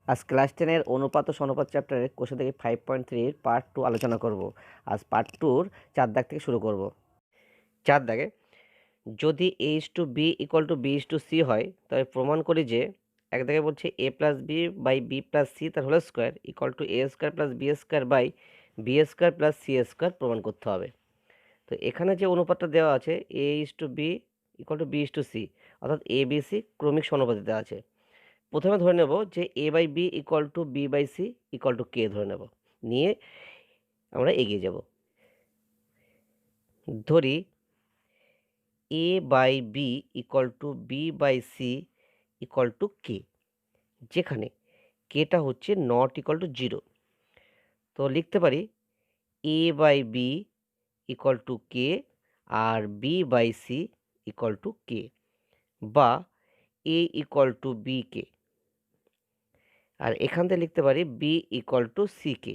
আজ ক্লাস 10-এর অনুপাত ও সনুপাত চ্যাপ্টারের কোশ্চেন থেকে 5.3 এর পার্ট 2 আলোচনা করব। আজ পার্ট 2-র 4 দাগ থেকে শুরু করব। 4 দাগে যদি a/b = b/c হয় তবে প্রমাণ করি যে এক দাগে বলছে a + b / b + c তার whole square = a² + b² / b² + c² প্রমাণ করতে হবে। তো এখানে যে অনুপাতটা দেওয়া আছে a/b = b/c অর্থাৎ a b c ক্রমিক সমানুপাতে দেওয়া আছে। প্রথমে ধরে নেব যে a/b = b/c = k ধরে নেব, নিয়ে আমরা এগিয়ে যাব। ধরি a/b = b/c = k, যেখানে kটা হচ্ছে নট ইকুয়াল টু 0। তো লিখতে পারি a/b = k আর b/c = k, বা a = bk, আর এখান থেকে লিখতে পারি b = ck।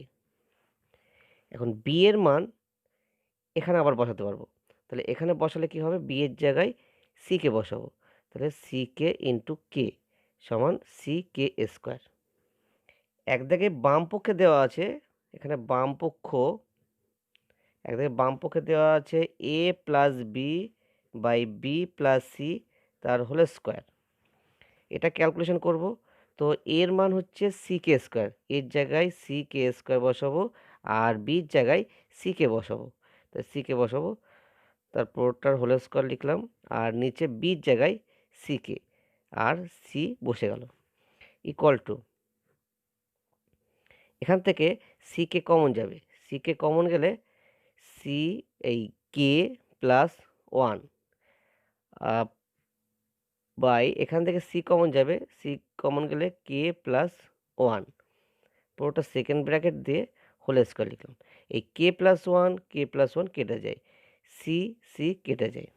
এখন b এর মান এখানে আবার বসাতে পারবো। তাহলে এখানে বসালে কি হবে, b এর জায়গায় c কে বসাবো। তাহলে ck ইন্টু k সমান ck²। একদিকে বাম পক্ষে দেওয়া আছে, এখানে বাম পক্ষ একদিকে বাম পক্ষে দেওয়া আছে a plus B by B plus C তার হোল স্কোয়ার। এটা ক্যালকুলেশন করব। তো এর মান হচ্ছে ck², এর জায়গায় ck² বসাবো আর বির জায়গায় ck বসাবো। তাই ck বসাবো, তারপরটার হোল স্কোয়ার লিখলাম আর নিচে বির জায়গায় ck আর সি বসে গেল। ইকুয়াল টু, এখান থেকে ck কমন যাবে, ck কমন গেলে সি এই কে প্লাস 1 বাই এখান থেকে সি কমন যাবে, সি কমন গেলে কে প্লাস 1, পুরোটা সেকেন্ড ব্র্যাকেট দিয়ে হোল স্কোয়ার লিখলাম। এই কে প্লাস ওয়ান কেটে যায়, সি সি কেটে যায়,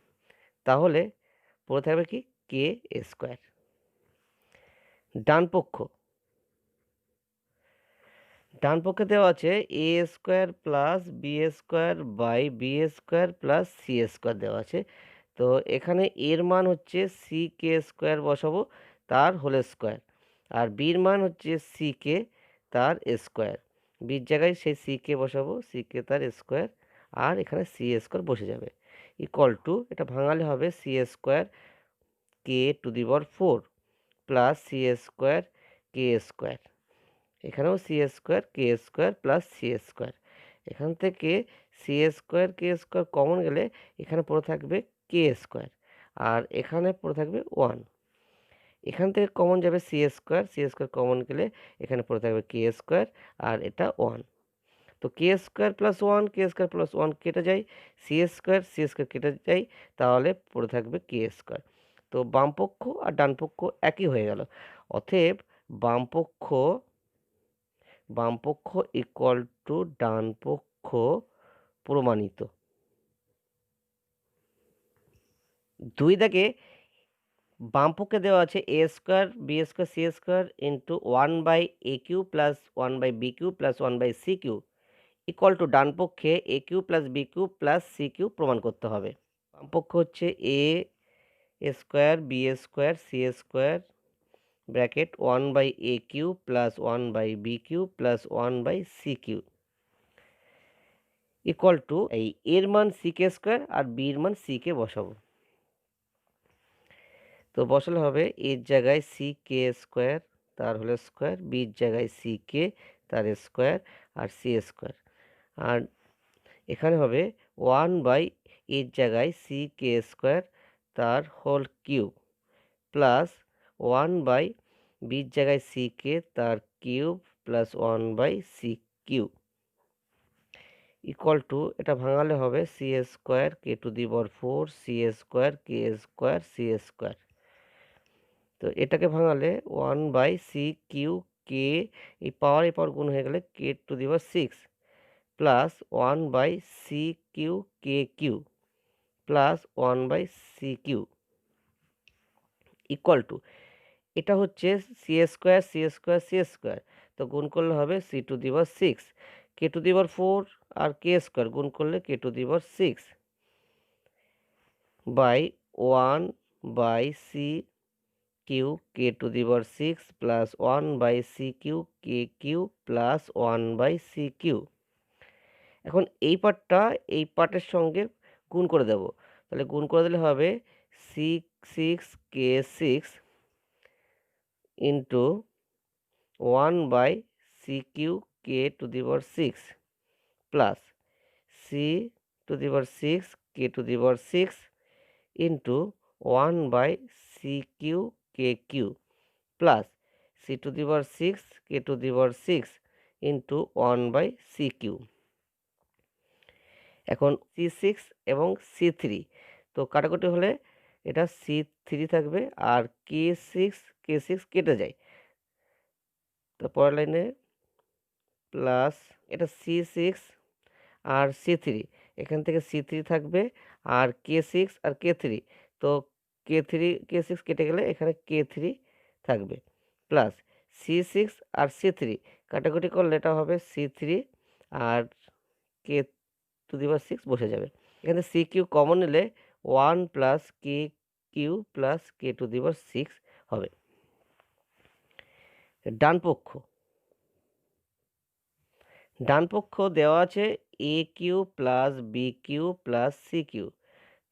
তাহলে পড়ে থাকবে কি k²। ডান পক্ষে দেওয়া আছে a² plus b² by b² plus c² দেওয়া আছে। তো এখানে এর মান হচ্ছে ck² বসাবো তার হোল স্কোয়ার, আর বির মান হচ্ছে ck তার স্কোয়ার, বির জায়গায় সেই ck বসাবো, ck তার স্কোয়ার আর এখানে c² বসে যাবে। ইকুয়াল টু, এটা ভাঙালে হবে c² k⁴ plus c² k², এখানেও c² প্লাস c²। এখান থেকে c² কমন গেলে এখানে পড়ে থাকবে k², আর এখানে পড়ে থাকবে 1। এখান থেকে কমন যাবে c² কমন গেলে এখানে পড়ে থাকবে k², আর এটা 1। তো k² + 1 কেটে যায়, c² কেটে যায়, তাহলে পড়ে থাকবে k²। তো বামপক্ষ আর ডানপক্ষ একই হয়ে গেল। অতএব বামপক্ষ বামপক্ষ ইকুয়াল টু ডানপক্ষ প্রমাণিত। 2 দাগে বাম পক্ষে দেওয়া আছে a² b² c² into 1/a³ plus 1/b³ plus 1/c³ equal to ডান পক্ষে a³ plus b³ plus c³ প্রমাণ করতে হবে। বাম পক্ষ হচ্ছে a² b² c² bracket 1/a³ plus 1/b³ plus 1/c³ equal two এই এর মান ck² আর বির মান ck বসাবো। তো বসালে হবে এর জায়গায় ck² তার হোল স্কোয়ার, বির জায়গায় ck তার স্কোয়ার আর c², আর এখানে হবে 1/, এর জায়গায় ck² তার হোল কিউব প্লাস 1/, বির জায়গায় ck তার cube plus 1/c³ equal two, এটা ভাঙালে হবে c² k⁴ c²k²c²। তো এটাকে ভাঙালে 1/c³ কে, এই পাওয়ার গুণ হয়ে গেলে k⁶ plus 1/c³ k³ plus 1/c³ equal two, এটা হচ্ছে c², তো গুণ করলে হবে c⁶, k⁴ আর k² গুণ করলে k⁶ by 1/c³ Q K to the power 6 plus 1 by C Q K Q plus 1 by C Q. এখন এই পার্টের সঙ্গে গুণ করে দেব। তাহলে গুণ করে দিলে হবে six K six into 1 by C Q K to the power 6 plus C to the power 6 K to the power 6 into 1 by C Q K Q plus C to the power 6 K to the power 6 into 1 by C Q. এখন C6 এবং C3, তো কাটাকুটি হলে এটা C3 থাকবে আর K6 কেটে যায়। তো পরের লাইনে প্লাস এটা C6 আর C3, এখান থেকে C3 থাকবে আর K6 আর K3, তো K6 কেটে গেলে এখানে K3 থাকবে প্লাস C6 আর C3 কাটাকুটি করলে এটা হবে C3 R K to the power 6 বসে যাবে। এখানে সি কিউ কমন নিলে 1 plus K Q plus K to the power 6 হবে। ডান পক্ষ দেওয়া আছে A cube plus B cube plus C cube.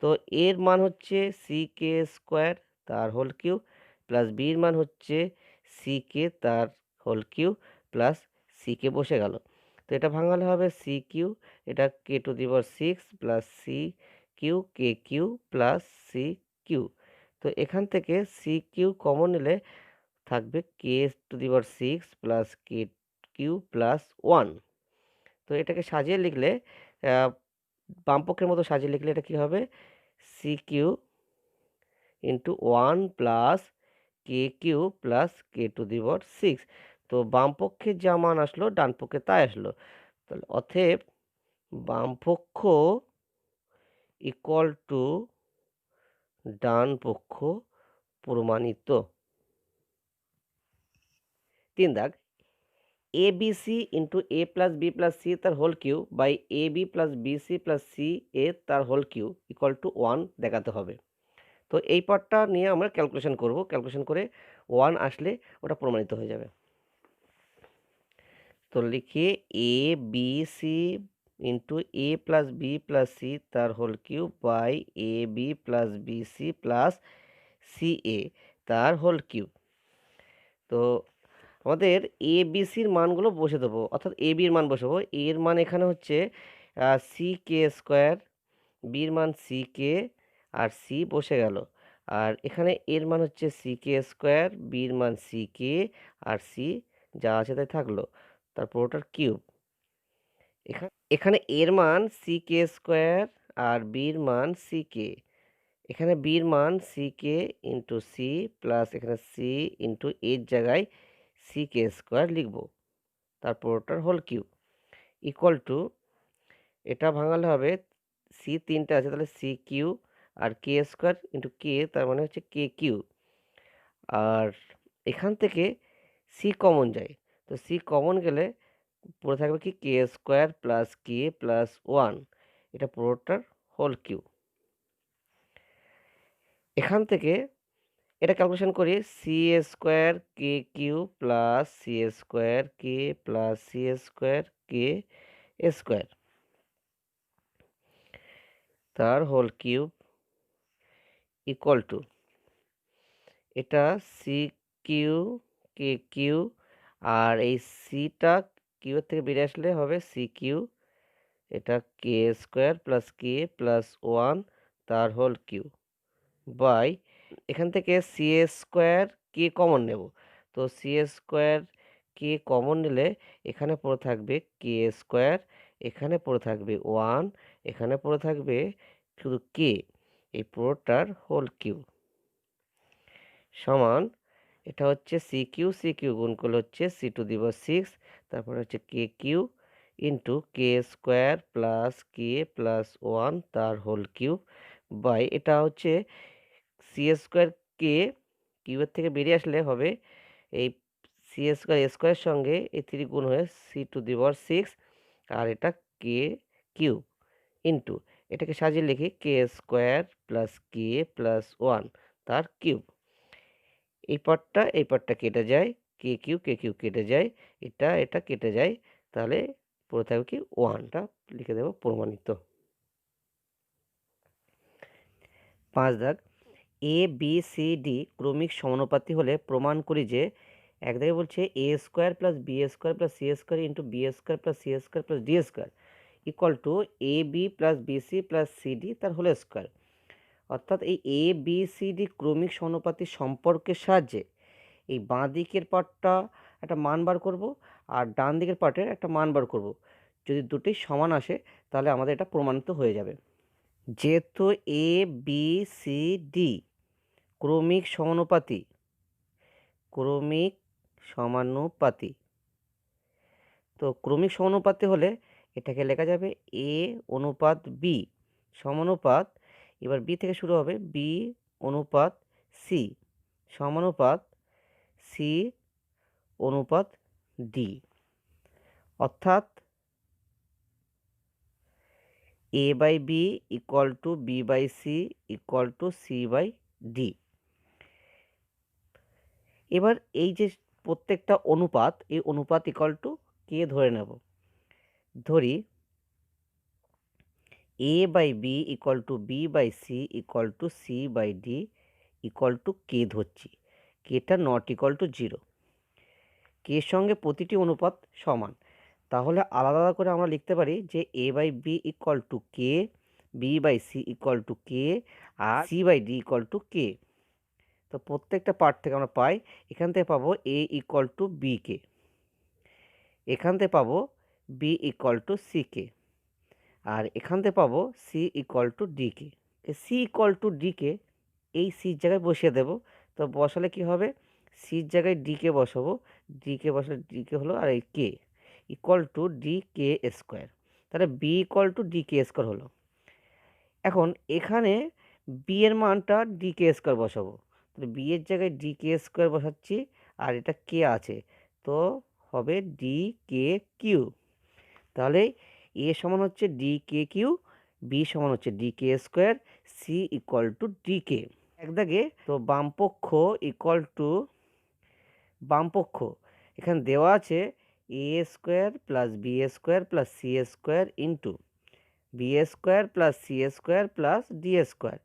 তো এর মান হচ্ছে সি কে স্কোয়ার তার হোল কিউ প্লাস বির মান হচ্ছে সি কে তার হোল কিউ প্লাস সি কে বসে গেল। তো এটা ভাঙালে হবে সি কিউ, এটা K to the power 6 plus C Q K Q plus C cube. তো এখান থেকে সি কিউ কমন নিলে থাকবে K to the power 6 plus K Q plus 1। তো এটাকে সাজিয়ে লিখলে বামপক্ষের মতো সাজিয়ে লিখলে এটা কি হবে C cube into 1 plus K Q plus K to the power 6। তো বামপক্ষে যা মান আসলো ডান পক্ষে তাই আসলো। তাহলে অতএব বামপক্ষ ইকুয়াল টু ডান পক্ষ প্রমাণিত। 3 দাগ A B C into A plus B plus C তার whole cube by A B plus B C plus C A তার হোল কিউ ইকুয়াল টু 1 দেখাতে হবে। তো এই পার্টটা নিয়ে আমরা ক্যালকুলেশন করব, ক্যালকুলেশন করে 1 আসলে ওটা প্রমাণিত হয়ে যাবে। তো লিখি A B C into A plus B plus C তার whole cube by A B plus B C plus C A তার হোল কিউ। তো আমাদের এ বি সির মানগুলো বসে দেবো, অর্থাৎ এ বির মান বসাবো। এর মান এখানে হচ্ছে সি কে স্কোয়ার, বির মান সি কে আর সি বসে গেল। আর এখানে এর মান হচ্ছে সি কে স্কোয়ার, বির মান সি কে আর সি যা আছে তাই থাকলো, তারপর ওটার কিউব। এখানে এর মান সি কে স্কোয়ার আর বির মান সি কে, এখানে বির মান C K into C plus এখানে সি ইন্টু এর জায়গায় সি কে স্কোয়ার লিখবো, তারপর ওটার হোল কিউব ইকুয়াল টু এটা ভাঙালে হবে সি 3টা আছে তাহলে সি কিউ আর কে স্কোয়ার ইন্টু কে তার মানে হচ্ছে কে কিউ। আর এখান থেকে সি কমন যায়, তো সি কমন গেলে পড়ে থাকবে কি কে স্কোয়ার প্লাস কে প্লাস 1, এটা পুরোটার হোল কিউ। এখান থেকে এটা ক্যালকুলেশন করি সি স্কোয়ার কে Q plus C square k plus C square K square তার হোল কিউব ইকুয়াল টু এটা C Q K Q R এই সিটা কিউ এর থেকে বেরিয়ে আসলে হবে সি কিউ, এটা কে স্কোয়ার প্লাস কে প্লাস 1 তার হোল কিউ বাই এখান থেকে সি স্কোয়ার কে কমন নেব। তো সি স্কোয়ার কে কমন নিলে এখানে পড়ে থাকবে কে স্কোয়ার, এখানে পড়ে থাকবে 1, এখানে পড়ে থাকবে শুধু কে, এই পুরোটার হোল কিউ সমান এটা হচ্ছে সি কিউ গুণ করলে হচ্ছে সি টু দি পাওয়ার 6, তারপরে হচ্ছে কে Q into k square plus k plus 1 তার হোল কিউব বাই এটা হচ্ছে সি স্কোয়ার কে কিউবের থেকে বেরিয়ে আসলে হবে এই সি স্কোয়ারের সঙ্গে এই 3 গুণ হয়ে সি টু দি পাওয়ার 6 আর এটা কে কিউব ইন্টু এটাকে সাজিয়ে লিখি কে স্কোয়ার প্লাস কে প্লাস 1 তার কিউব। এই পার্টটা কেটে যায়, কে কিউ কেটে যায়, এটা কেটে যায়, তাহলে পড়ে থাকবে কি 1টা লিখে দেব প্রমাণিত। 5 দাগ, এ বি সি ডি ক্রমিক সমানুপাতি হলে প্রমাণ করি যে, এক দাগে বলছে A square plus B square plus C square into B square plus C square plus D square equal to A B plus BC plus CD তার হোল স্কোয়ার। অর্থাৎ এই এ বি সি ডি ক্রমিক সমানুপাতি সম্পর্কের সাহায্যে এই বাঁ দিকের পার্টটা একটা মান বার করব আর ডান দিকের পার্টের একটা মান বার করব। যদি দুটোই সমান আসে তাহলে আমাদের এটা প্রমাণিত হয়ে যাবে। যেহেতু এ বি সি ডি ক্রমিক সমানুপাতি, তো ক্রমিক সমানুপাতি হলে এটাকে লেখা যাবে এ অনুপাত বি সমানুপাত, এবার বি থেকে শুরু হবে বি অনুপাত সি সমানুপাত সি অনুপাত ডি। অর্থাৎ A by B equal to B by C equal to C by D. এবার এই যে প্রত্যেকটা অনুপাত, এই অনুপাত ইকুয়াল টু কে ধরে নেব। ধরি A by B equal to B by C equal to C by D equal to K ধরছি, কেটা নট ইকুয়াল টু 0। কের সঙ্গে প্রতিটি অনুপাত সমান, তাহলে আলাদা আলাদা করে আমরা লিখতে পারি যে A by B equal to K, B by C equal to K, আর C by D equal to K. তো প্রত্যেকটা পার্ট থেকে আমরা পাই, এখান থেকে পাবো A equal to B K, এখান থেকে পাবো B equal to C K, আর এখান থেকে পাবো C equal to D K. C equal to D K এই সির জায়গায় বসিয়ে দেব। তো বসালে কি হবে, সির জায়গায় ডি কে বসাবো, ডি কে বসালে ডি কে হলো, আর এই K equal to D K square. তাহলে B equal to D K square হলো। এখন এখানে বি এর মানটা ডি কে স্কোয়ার বসাবো, তাহলে বি এর জায়গায় ডি কে স্কোয়ার বসাচ্ছি, আর এটা কে আছে তো হবে ডি কে কিউ। তাহলে এ সমান হচ্ছে ডি কে কিউ, বি সমান হচ্ছে D K square, C equal to D K. এক দাগে তো বামপক্ষ ইকুয়াল টু বামপক্ষ এখানে দেওয়া আছে A square plus B square plus C square into B square plus C square plus D square.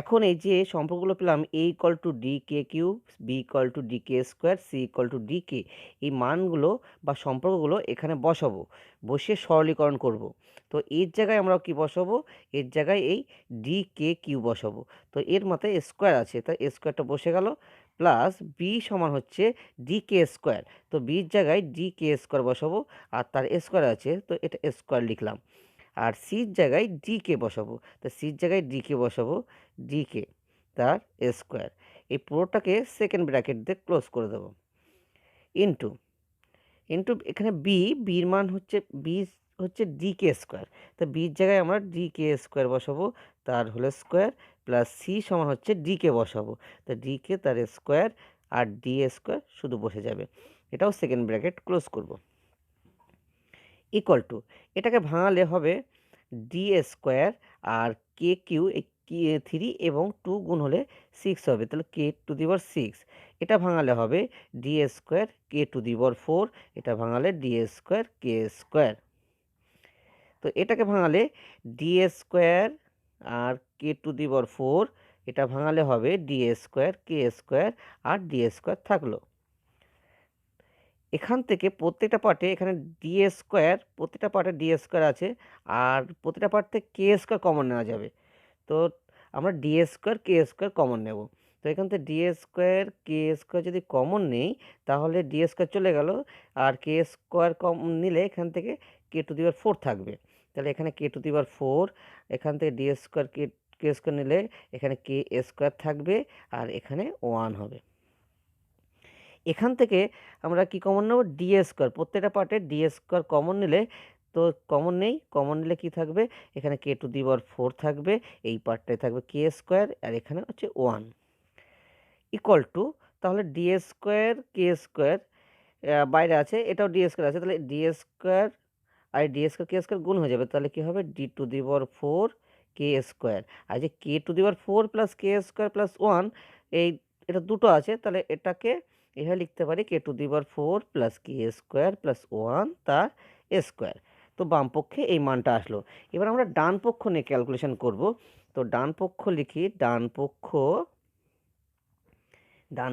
এখন এই যে সম্পর্কগুলো পেলাম, A equal to D K cube, B equal to D K square, C equal to D K, এই মানগুলো বা সম্পর্কগুলো এখানে বসাবো, বসিয়ে সরলীকরণ করব। তো এর জায়গায় আমরা কি বসাবো, এর জায়গায় এই ডি কে কিউ বসাবো। তো এর মাথায় স্কোয়ার আছে, তাই স্কোয়ারটা বসে গেল, প্লাস বি সমান হচ্ছে ডি কে স্কোয়ার, তো বির জায়গায় ডি কে স্কোয়ার বসাবো, আর তার স্কোয়ার আছে তো এটা স্কোয়ার লিখলাম, আর সির জায়গায় ডি কে বসাবো, তো সির জায়গায় ডি কে বসাবো, ডি কে তার স্কোয়ার, এই পুরোটাকে সেকেন্ড ব্র্যাকেট দিয়ে ক্লোজ করে দেবো, ইন্টু ইন্টু এখানে বির মান হচ্ছে বি হচ্ছে ডি কে স্কোয়ার, তো বির জায়গায় আমরা ডি কে স্কোয়ার বসাবো, তার হোল স্কোয়ার, প্লাস সি সমান হচ্ছে ডি কে বসাবো, তো ডি কে তার স্কোয়ার, আর ডি স্কোয়ার শুধু বসে যাবে, এটাও সেকেন্ড ব্র্যাকেট ক্লোজ করব, ইকুয়াল টু এটাকে ভাঙালে হবে ডি স্কোয়ার আর কে কিউ, এই থ্রি এবং 2 গুণ হলে 6 হবে, তাহলে কে টু দি পাওয়ার 6, এটা ভাঙালে হবে D square K to the power 4, এটা ভাঙালে ডি স্কোয়ার কে স্কোয়ার। তো এটাকে ভাঙালে ডি স্কোয়ার আর কে টু দি পাওয়ার 4, এটা ভাঙালে হবে ডি স্কোয়ার কে স্কোয়ার আর ডি স্কোয়ার থাকলো। এখান থেকে প্রত্যেকটা পার্টে এখানে ডি স্কোয়ার, প্রত্যেকটা পার্টে ডি স্কোয়ার আছে, আর প্রতিটা পার্ট থেকে কে স্কোয়ার কমন নেওয়া যাবে, তো আমরা D square K square common নেব। তো এখান থেকে ডি স্কোয়ার কে স্কোয়ার যদি কমন নেই তাহলে ডি স্কোয়ার চলে গেল, আর কে স্কোয়ার কম নিলে এখান থেকে কে টু দি পাওয়ার 4 থাকবে, তাহলে এখানে কে টু দি পাওয়ার 4, এখান থেকে ডি স্কোয়ার কে স্কোয়ার নিলে এখানে কে স্কোয়ার থাকবে, আর এখানে 1 হবে। এখান থেকে আমরা কি কমন নেব, ডি স্কোয়ার, প্রত্যেকটা পার্টে ডি স্কোয়ার কমন নিলে, তো কমন নেই, কমন নিলে কি থাকবে, এখানে কে টু দি পাওয়ার 4 থাকবে, এই পার্টটায় থাকবে কে স্কোয়ার, আর এখানে হচ্ছে 1 ইকুয়াল টু, তাহলে ডি স্কোয়ার কে স্কোয়ার বাইরে আছে, এটাও ডি স্কোয়ার আছে, তাহলে ডি স্কোয়ার আর ডি স্কোয়ার কে স্কোয়ার গুণ হয়ে যাবে, তাহলে কি হবে D to the power 4 K square, আর যে K to the power 4 plus K square plus 1, এই এটা দুটো আছে, তাহলে এটাকে এভাবে লিখতে পারি k⁴ প্লাস k² প্লাস 1 তার স্কোয়ার। তো বাম পক্ষে এই মানটা আসলো। এবার আমরা ডান পক্ষ নিয়ে ক্যালকুলেশন করব। তো ডান পক্ষ লিখি, ডান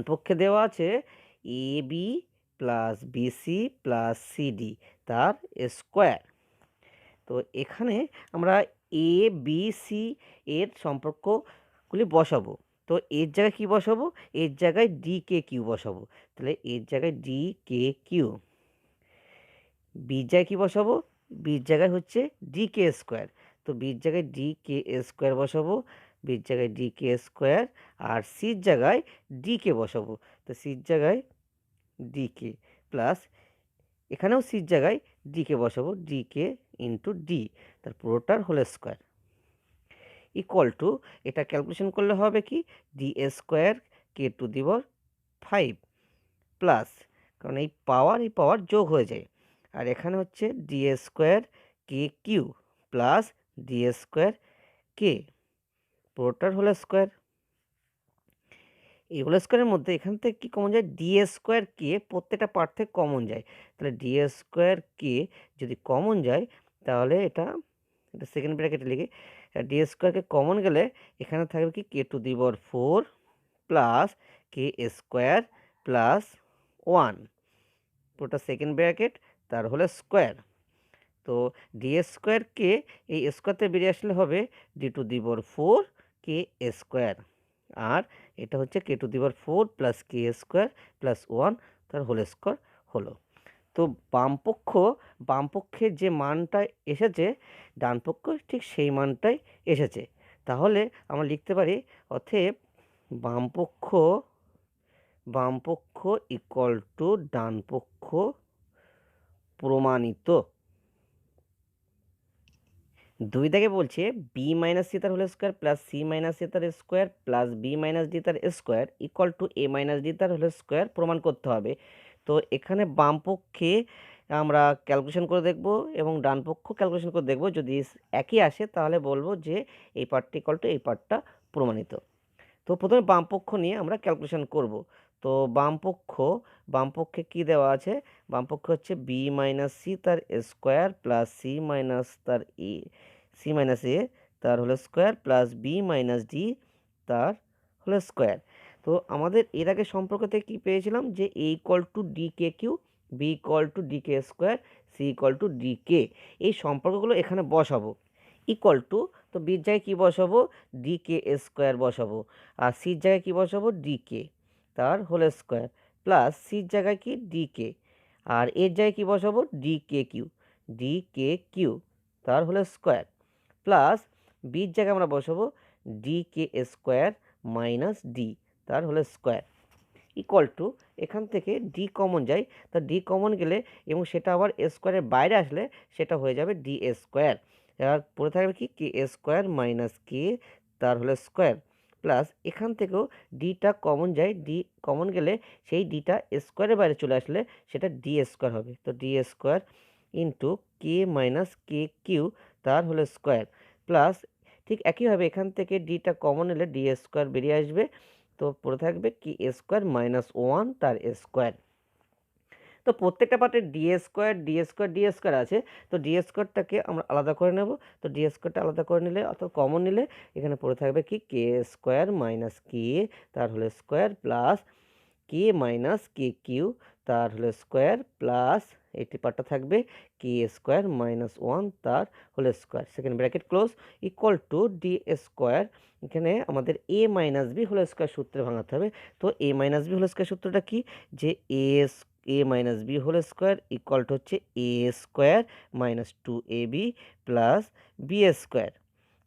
পক্ষে দেওয়া আছে A B plus BC plus CD তার স্কোয়ার। তো এখানে আমরা এ বি সি এর সম্পর্কগুলি বসাবো। তো এর জায়গায় কি বসাবো? এর জায়গায় ডি কে কিউ বসাবো। তাহলে এর জায়গায় ডি কে কিউ। বির জায়গায় কী বসাবো? বির জায়গায় হচ্ছে ডি কে স্কোয়ার। তো বির জায়গায় ডি কে স্কোয়ার বসাবো, বির জায়গায় ডি কে স্কোয়ার, আর সির জায়গায় ডি কে বসাবো। তো সির জায়গায় ডি কে প্লাস এখানেও সির জায়গায় ডি কে বসাবো, ডি কে ইন্টু ডি, তার পুরোটার হোল স্কোয়ার ইকুয়াল টু, এটা ক্যালকুলেশন করলে হবে কি ডি স্কোয়ার k⁵ প্লাস, কারণ এই পাওয়ার যোগ হয়ে যায়, আর এখানে হচ্ছে ডি স্কোয়ার কে কিউ প্লাস ডি স্কোয়ার কে, পুরোটার হোল স্কোয়ার। এই হোল স্কোয়ারের মধ্যে এখান থেকে কী কমন যায়? ডি স্কোয়ার কে প্রত্যেকটা পার্ট থেকে কমন যায়। তাহলে ডি স্কোয়ার কে যদি কমন যায় তাহলে এটা সেকেন্ড ব্র্যাকেটে লিখে, ডি স্কোয়ারকে কমন গেলে এখানে থাকবে কি k⁴ plus K square plus 1, পুরোটা সেকেন্ড ব্র্যাকেট তার হলো স্কোয়ার। তো ডি স্কোয়ার কে এই স্কোয়ারতে বেরিয়ে আসলে হবে d⁴ কে স্কোয়ার, আর এটা হচ্ছে k⁴ plus K square plus 1 তার হোল স্কোয়ার হলো। তো বামপক্ষের যে মানটা এসেছে ডান পক্ষ ঠিক সেই মানটাই এসেছে। তাহলে আমরা লিখতে পারি অতএব বামপক্ষ ইকুয়াল টু ডান পক্ষ প্রমাণিত। 2 দাগে বলছে বি মাইনাস সি তার whole square plus C minus A তার square plus B minus D তার square equal to A minus D তার হোল স্কোয়ার প্রমাণ করতে হবে। তো এখানে বাম পক্ষে আমরা ক্যালকুলেশন করে দেখব এবং ডান পক্ষ ক্যালকুলেশন করে দেখব, যদি একই আসে তাহলে বলবো যে এই পার্টটি ইকুয়াল টু এই পার্টটা প্রমাণিত। তো প্রথমে বাম পক্ষ নিয়ে আমরা ক্যালকুলেশন করব। তো বামপক্ষে কি দেওয়া আছে? বামপক্ষে হচ্ছে বি মাইনাস সি তার square plus C minus A তার whole square plus B minus D তার হোল স্কোয়ার। তো আমাদের এর আগে সম্পর্ক থেকে কী পেয়েছিলাম যে A equal to D K Q, B equal to D K square, C equal to D K. এই সম্পর্কগুলো এখানে বসাবো। ইকুয়াল টু, তো বির জায়গায় কী বসাবো? ডি কে স্কোয়ার বসাবো, আর সির জায়গায় কী বসাবো? ডি কে তার হোল স্কোয়ার প্লাস সির জায়গায় কি ডি কে, আর এর জায়গায় কী বসাবো? ডি কে কিউ তার হোল স্কোয়ার প্লাস বির জায়গায় আমরা বসাবো D K square minus D তার হোল স্কোয়ার ইকুয়াল টু, এখান থেকে ডি কমন যায়, তা ডি কমন গেলে এবং সেটা আবার স্কোয়ারের বাইরে আসলে সেটা হয়ে যাবে ডি স্কোয়ার, আর পড়ে থাকবে কি কে স্কোয়ার মাইনাস কে তার হলো স্কোয়ার প্লাস এখান থেকেও ডিটা কমন যায়, ডি কমন গেলে সেই ডিটা স্কোয়ারের বাইরে চলে আসলে সেটা ডি স্কোয়ার হবে। তো D square into k minus কে কিউ তার হলো স্কোয়ার প্লাস ঠিক একইভাবে এখান থেকে ডিটা কমন এলে ডি স্কোয়ার বেরিয়ে আসবে। তো পড়ে থাকবে কি স্কোয়ার মাইনাস 1 তার স্কোয়ার। তো প্রত্যেকটা পার্টে ডি স্কোয়ার আছে, তো ডি স্কোয়ারটাকে আমরা আলাদা করে নেব। তো ডি স্কোয়ারটা আলাদা করে নিলে অর্থাৎ কমন নিলে এখানে পড়ে থাকবে কি কে স্কোয়ার মাইনাস কে তার হলো স্কোয়ার প্লাস কে মাইনাস কে কিউ তার হলো স্কোয়ার প্লাস এইটি পার্টটা থাকবে কে স্কোয়ার মাইনাস 1 তার whole square, second bracket close equal to D square. এখানে আমাদের A minus B whole square সূত্রে ভাঙাতে হবে। তো A minus B whole square সূত্রটা কি? যে A minus B whole square equal to হচ্ছে A square minus 2ab plus B square.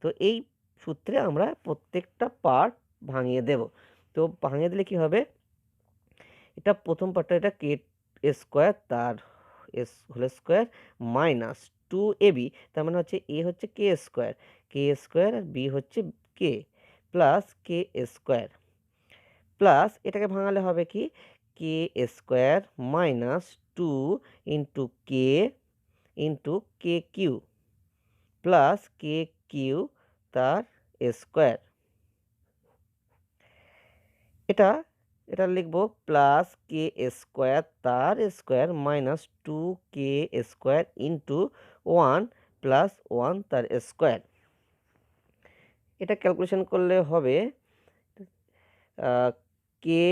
তো এই সূত্রে আমরা প্রত্যেকটা পার্ট ভাঙিয়ে দেব। তো ভাঙিয়ে দিলে কি হবে? এটা প্রথম পার্টটা, এটা কে স্কোয়ার তার হোল স্কোয়ার মাইনাস 2ab, তার মানে হচ্ছে এ হচ্ছে কে স্কোয়ার আর বি হচ্ছে k plus K square plus এটাকে ভাঙালে হবে কি কে square minus 2 into k Q plus K Q তার স্কোয়ার। এটা এটা লিখবো প্লাস কে স্কোয়ার তার square minus 2k square into 1 plus 1 তার স্কোয়ার। এটা ক্যালকুলেশন করলে হবে কে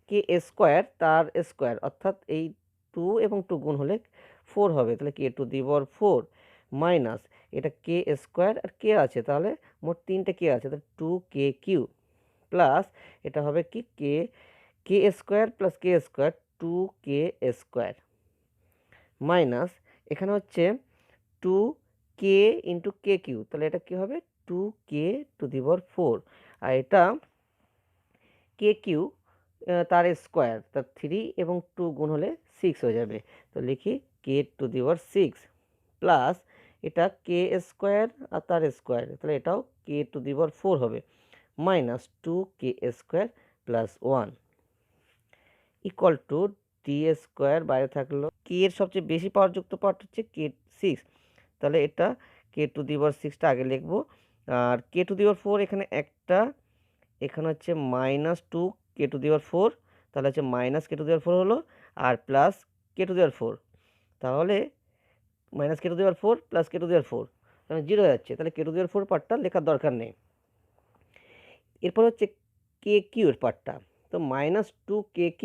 কে স্কোয়ার তার স্কোয়ার, অর্থাৎ এই 2 এবং 2 গুণ হলে 4 হবে, তাহলে কে টু দি পাওয়ার 4 মাইনাস এটা কে স্কোয়ার আর কে আছে, তাহলে মোট 3টে কে আছে, তাহলে 2k³ প্লাস এটা হবে কি কে কে square plus K square 2k square minus এখানে হচ্ছে 2k ইন্টু কে কিউ, তাহলে এটা কি হবে 2k টু দি পাওয়ার 4, আর এটা কে কিউ তার স্কোয়ার, তার 3 এবং 2 গুণ হলে 6 হয়ে যাবে, তো লিখি কে টু দি পাওয়ার 6 প্লাস এটা কে স্কোয়ার আর তার স্কোয়ার, তাহলে এটাও কে টু দি পাওয়ার 4 হবে minus 2k square plus 1 equal to D square বাইরে থাকলো, কে এর সবচেয়ে বেশি পাওয়ারযুক্ত পার্ট হচ্ছে কে6, তাহলে এটা কে টু দি পাওয়ার 6টা আগে লিখবো, আর কে টু দি পাওয়ার 4 এখানে একটা, এখানে হচ্ছে minus 2k two the power 4, তাহলে হচ্ছে minus K to the power 4 হলো, আর plus K to the power 4, তাহলে minus K to the power 4 plus K to the power 4, তাহলে 0 হয়ে যাচ্ছে, তাহলে কে টু দি পাওয়ার 4 পার্টটা লেখার দরকার নেই। এরপর হচ্ছে কে কিউর পার্টটা, তো -2k³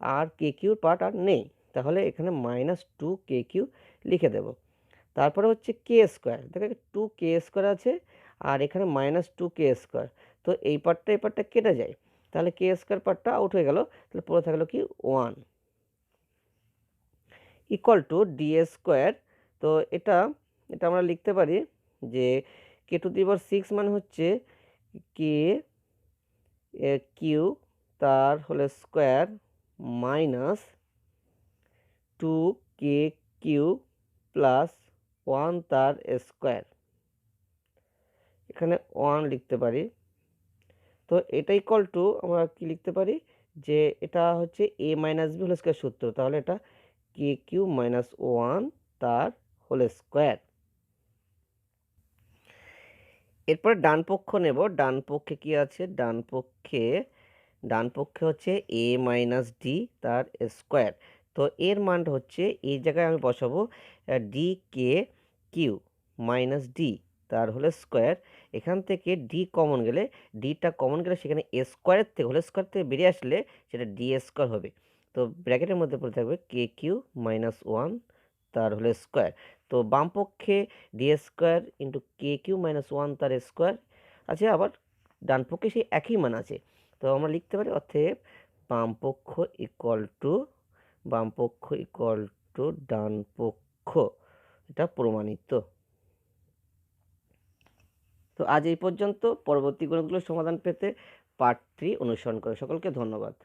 আর কে কিউর পার্ট আর নেই, তাহলে এখানে -2k³ লিখে দেব। তারপরে হচ্ছে কে স্কোয়ার, দেখো 2k স্কোয়ার আছে আর এখানে -2k², তো এই পার্টটা কেটে যায়, তাহলে কে স্কোয়ার পার্টটা আউট হয়ে গেল, তাহলে পড়ে থাকলো কি 1 ইকুয়াল টু ডি স্কোয়ার। তো এটা এটা আমরা লিখতে পারি যে কে টু দি পাওয়ার 6 মানে হচ্ছে কে কিউ তার হলে স্কোয়ার মাইনাস 2k³ প্লাস 1 তার স্কোয়ার, এখানে 1 লিখতে পারি। তো এটা ইকুয়াল টু আমরা কি লিখতে পারি যে এটা হচ্ছে a minus B whole square সূত্র, তাহলে এটা কে কিউ মাইনাস 1 তার হোল স্কোয়ার। এরপরে ডান পক্ষ নেব, ডান পক্ষে কি আছে, ডান পক্ষে হচ্ছে a মাইনাস ডি তার স্কোয়ার, তো এর মান হচ্ছে এই জায়গায় আমি বসাবো DK³ মাইনাস ডি তার হোল স্কোয়ার, এখান থেকে ডি কমন গেলে, ডিটা কমন গেলে সেখানে হোল স্কোয়ার থেকে বেরিয়ে আসলে সেটা ডি স্কোয়ার হবে, তো ব্র্যাকেটের মধ্যে পড়ে থাকবে কে কিউ মাইনাস 1 তার হোল স্কোয়ার। তো বাম পক্ষে D square into k Q minus 1 তার স্কোয়ার আছে, আবার ডান পক্ষে সেই একই মান আছে, তো আমরা লিখতে পারি অতএব বাম পক্ষ ইকুয়াল টু ডান পক্ষ, এটা প্রমাণিত। তো আজ এই পর্যন্ত, পরবর্তী গণিতগুলোর সমাধান পেতে পার্ট 3 অনুসরণ করে সকলকে ধন্যবাদ।